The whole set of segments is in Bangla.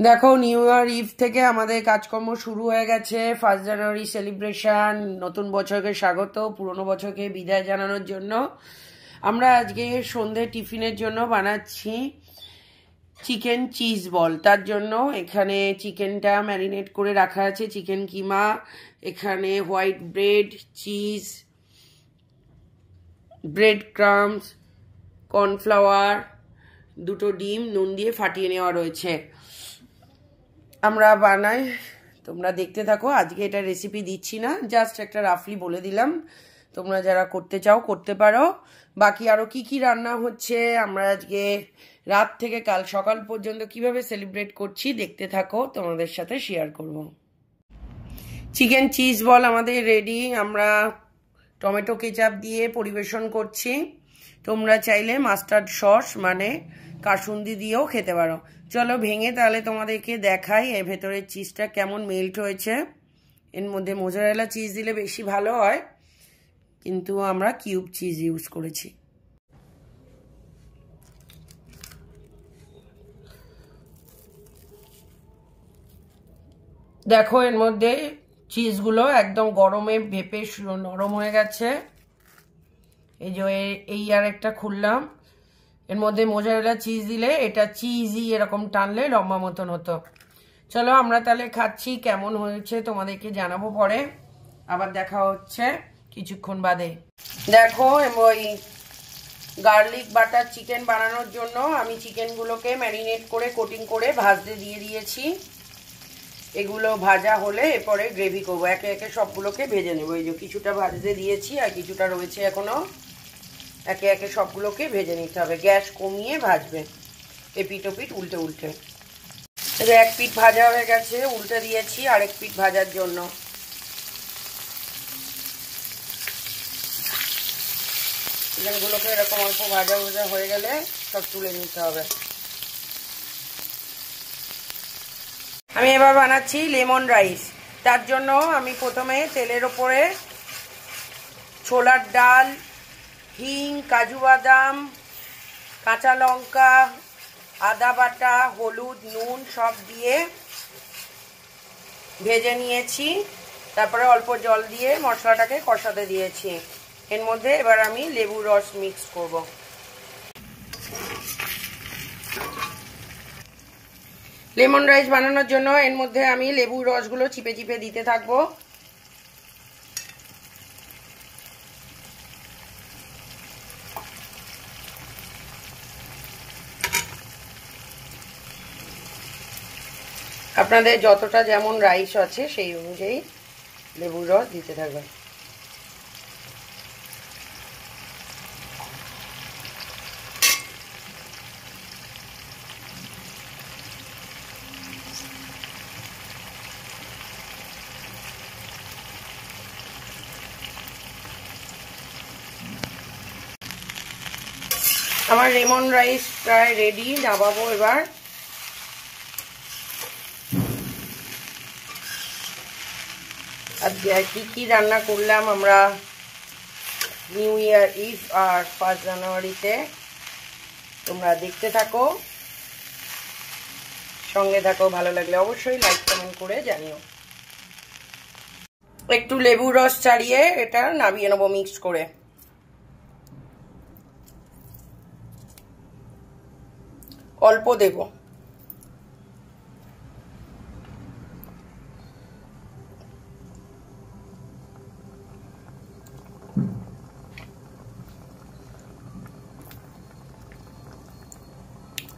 দেখো, নিউ ইয়ার ইভ থেকে আমাদের কাজকর্ম শুরু হয়ে গেছে। 1 জানুয়ারি সেলিব্রেশন, নতুন বছরকে স্বাগত, পুরনো বছরকে বিদায় জানানোর জন্য আমরা আজকে সন্ধে টিফিনের জন্য বানাচ্ছি চিকেন চিজ বল। তার জন্য এখানে চিকেনটা ম্যারিনেট করে রাখা আছে, চিকেন কিমা, এখানে white bread, cheese, bread crumbs, cornflour, দুটো ডিম নুন দিয়ে ফাটিয়ে নেওয়া রয়েছে। আমরা বানাই, তোমরা দেখতে থাকো। আজকে এটা রেসিপি দিচ্ছি না, জাস্ট একটা রাফলি বলে দিলাম, তোমরা যারা করতে চাও করতে পারো। বাকি আরও কি কি রান্না হচ্ছে, আমরা আজকে রাত থেকে কাল সকাল পর্যন্ত কিভাবে সেলিব্রেট করছি দেখতে থাকো, তোমাদের সাথে শেয়ার করব। চিকেন চিজ বল আমাদের রেডি। আমরা টমেটো কেচাপ দিয়ে পরিবেশন করছি। তোমরা চাইলে মাস্টার্ড সস মানে কাসুন্দি দিয়েও খেতে পারো। চলো ভেঙে তাহলে তোমাদেরকে দেখাই এর ভেতরের চিজটা কেমন মেল্ট হয়েছে। এর মধ্যে মোজারেলা চিজ দিলে বেশি ভালো হয়, কিন্তু আমরা কিউব চিজ ইউজ করেছি। দেখো, এর মধ্যে চিজগুলো একদম গরমে ভেপে নরম হয়ে গেছে। এই যে এই আর একটা খুললাম, এর মধ্যে মোজারেলা চিজ দিলে এটা চিজই এরকম টানলে লম্বা মতন হতো। চলো আমরা তাহলে খাচ্ছি, কেমন হয়েছে তোমাদেরকে জানাবো পরে, আবার দেখা হচ্ছে কিছুক্ষণ বাদে। দেখো, ওই গার্লিক বাটার চিকেন বানানোর জন্য আমি চিকেনগুলোকে ম্যারিনেট করে কোটিং করে ভাজতে দিয়ে দিয়েছি। এগুলো ভাজা হলে এরপরে গ্রেভি করবো, একে একে সবগুলোকে ভেজে নেবো। এই যে কিছুটা ভাজতে দিয়েছি আর কিছুটা রয়েছে এখনো, একে একে সবগুলোকে ভেজে নিতে হবে। গ্যাস কমিয়ে ভাজবে, এপিট ওপিট উল্টে উল্টে। এক পিঠ ভাজা হয়ে গেছে, উল্টে দিয়েছি আরেক পিঠ ভাজার জন্য। চিকেনগুলোকে এরকম অল্প ভাজা ভাজা হয়ে গেলে সব তুলে নিতে হবে। আমি এবার বানাচ্ছি লেমন রাইস। তার জন্য আমি প্রথমে তেলের ওপরে ছোলার ডাল, হিং, কাজু বাদাম, কাঁচা লঙ্কা, আদা বাটা, হলুদ, নুন সব দিয়ে ভেজে নিয়েছি। তারপরে অল্প জল দিয়ে মশলাটাকে কষাতে দিয়েছি। এর মধ্যে এবার আমি লেবুর রস মিক্স করব। লেমন রাইস বানানোর জন্য এর মধ্যে আমি লেবুর রসগুলো চিপে চিপে দিতে থাকবো। আপনাদের যতটা যেমন রাইস আছে সেই অনুযায়ী লেবুর রস দিতে থাকবেন। আমার লেমন রাইস প্রায় রেডি, নামাবো এবার। আজকে কি কি রান্না করলাম আমরা নিউ ইয়ার ইভ আর 1 জানুয়ারিতে, তোমরা দেখতে থাকো, সঙ্গে থাকো। ভালো লাগলে অবশ্যই লাইক কমেন্ট করে জানিও। একটু লেবুর রস ছাড়িয়ে এটা নামিয়ে নেবো মিক্স করে। অল্প দেব।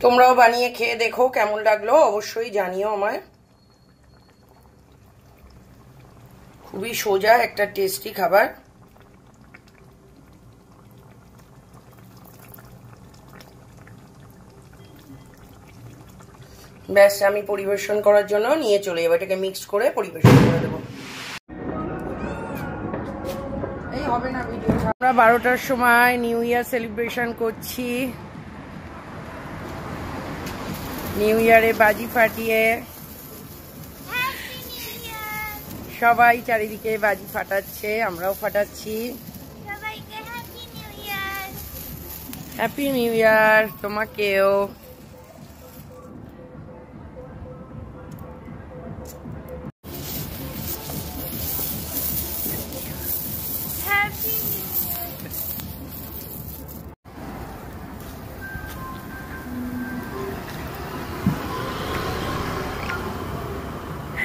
তোমরাও বানিয়ে খেয়ে দেখো কেমন লাগলো, অবশ্যই জানিও আমায়। খুবই সোজা একটা টেস্টি খাবার। ব্যাস, আমি পরিবেশন করার জন্য নিয়ে চলে যাবো। এটাকে মিক্স করে পরিবেশন করে দেবো। এই হবে না ভিডিও। আমরা 12টার সময় নিউ ইয়ার সেলিব্রেশন করছি। নিউ ইয়ারে বাজি ফাটিয়ে সবাই চারিদিকে বাজি ফাটাচ্ছে, আমরাও ফাটাচ্ছি। হ্যাপি নিউ ইয়ার তোমাকেও।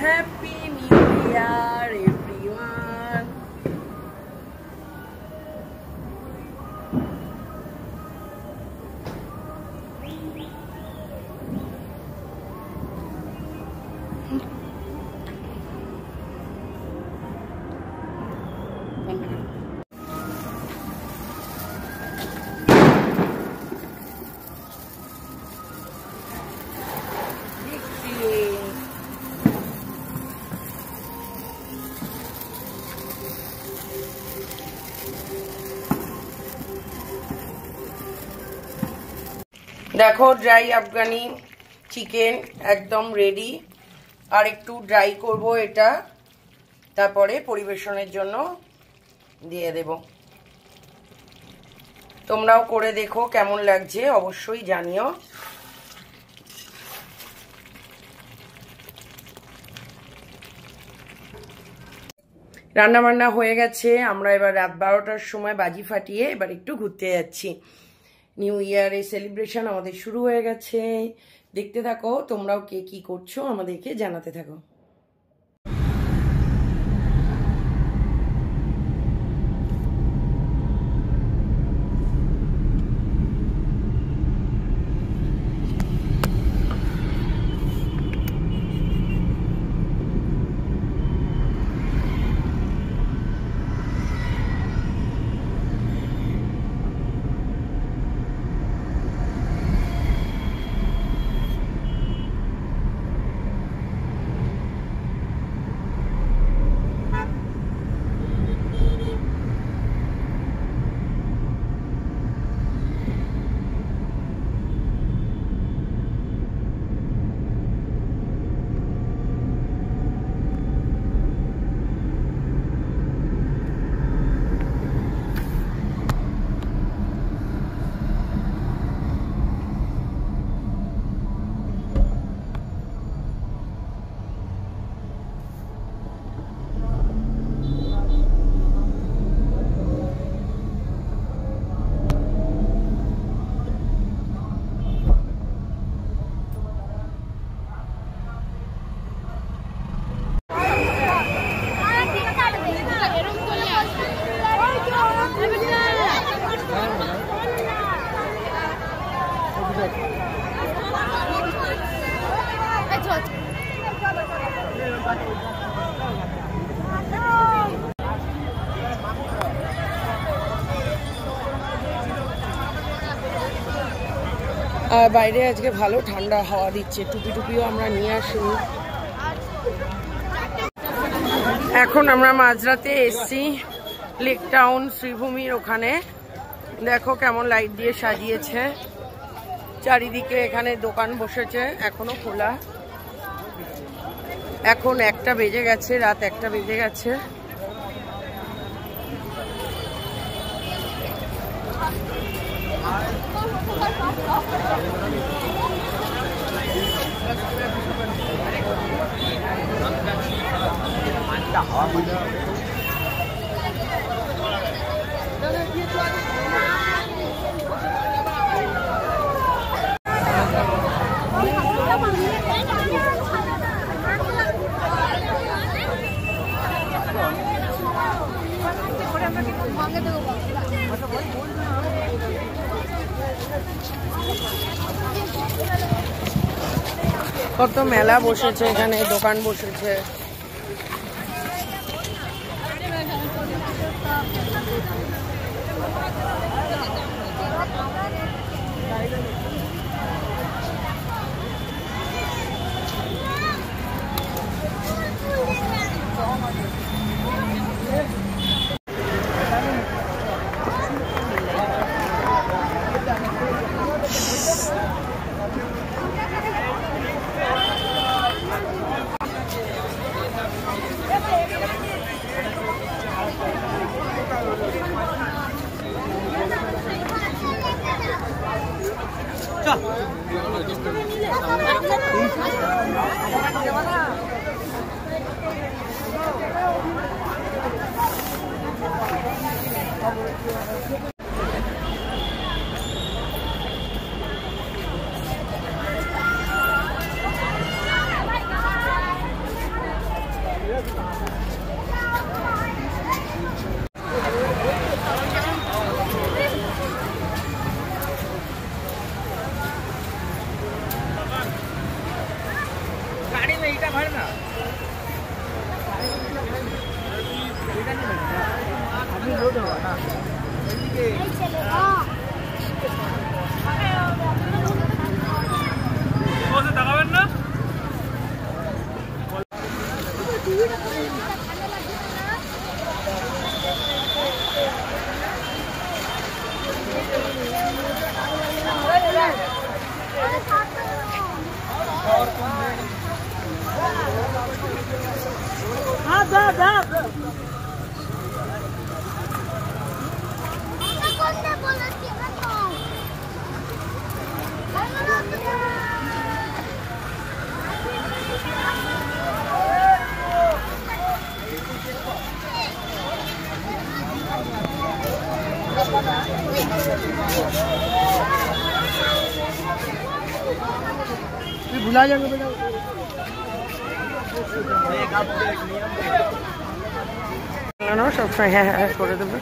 Happy New Year, everyone. দেখো ড্রাই আফগানি চিকেন একদম রেডি। আর একটু ড্রাই করব এটা, তারপরে পরিবেশনের জন্য দিয়ে দেব। তোমরাও করে দেখো কেমন লাগছে, অবশ্যই জানিও। রান্না বান্না হয়ে গেছে, আমরা এবার রাত 12টার সময় বাজি ফাটিয়ে এবার একটু ঘুরতে যাচ্ছি। নিউ ইয়ারের সেলিব্রেশন আমাদের শুরু হয়ে গেছে, দেখতে থাকো। তোমরাও কে কি করছো আমাদেরকে জানাতে থাকো। আর বাইরে আজকে ভালো ঠান্ডা হাওয়া দিচ্ছে, টুপি টুপিও আমরা নিয়ে আসিনি। এখন আমরা মাঝরাতে এসছি লেক টাউন শ্রীভূমির ওখানে। দেখো কেমন লাইট দিয়ে সাজিয়েছে চারিদিকে। এখানে দোকান বসেছে, এখনো খোলা। এখন 1টা বেজে গেছে, রাত 1টা বেজে গেছে। কত মেলা বসেছে এখানে, দোকান বসেছে। भुला जाएंगे बेटा सब समय है করে দেবে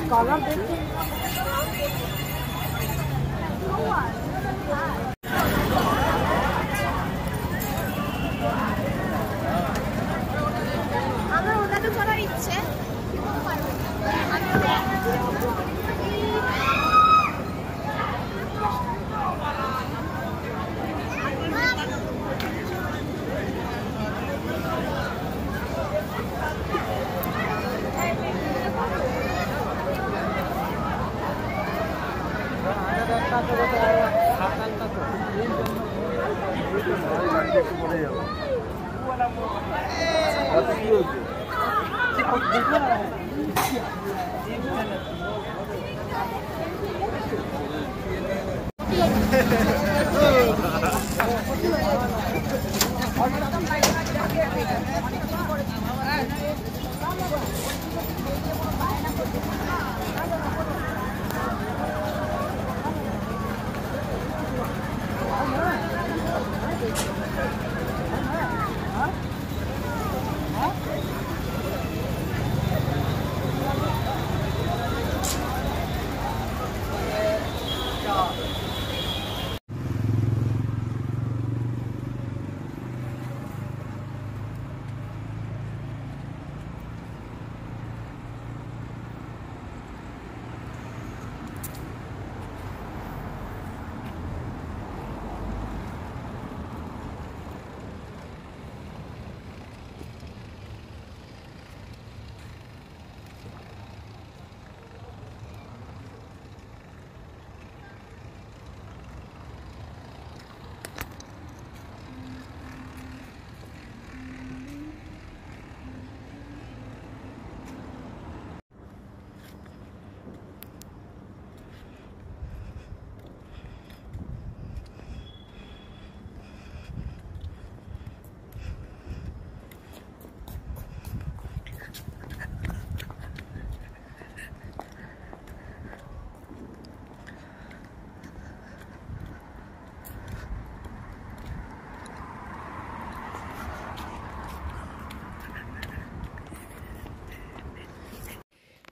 कलर देखते আমরা ওটাতে করার ইচ্ছে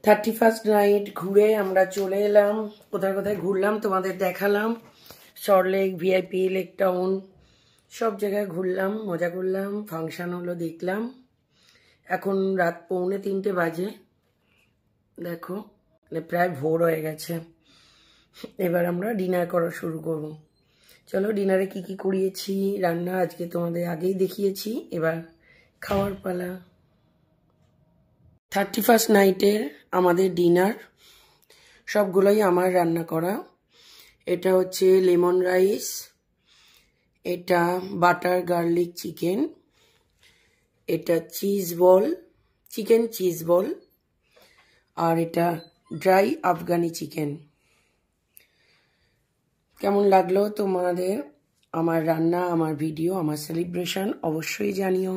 थर्टी-फर्स्ट नाइट घुरे আমরা চলে এলাম কোথায় কোথায় ঘুরলাম তোমাদের দেখালাম সল্টলেক ভিআইপি লেক টাউন সব জায়গায় ঘুরলাম মজা করলাম ফাংশন হলো দেখলাম এখন রাত 2:45 বাজে দেখো মানে প্রায় ভোর হয়ে গেছে এবার আমরা ডিনার করা শুরু করব চলো ডিনারে কি কি করিয়েছি রান্না আজকে তোমাদের আগেই দেখিয়েছি এবার খাওয়ার পালা 31st নাইটের আমাদের ডিনার সবগুলোই আমার রান্না করা এটা হচ্ছে লেমন রাইস এটা বাটার গার্লিক চিকেন এটা cheese ball chicken cheese ball আর এটা ড্রাই আফগানি চিকেন কেমন লাগলো তোমাদের আমার রান্না আমার ভিডিও আমার সেলিব্রেশন অবশ্যই জানিও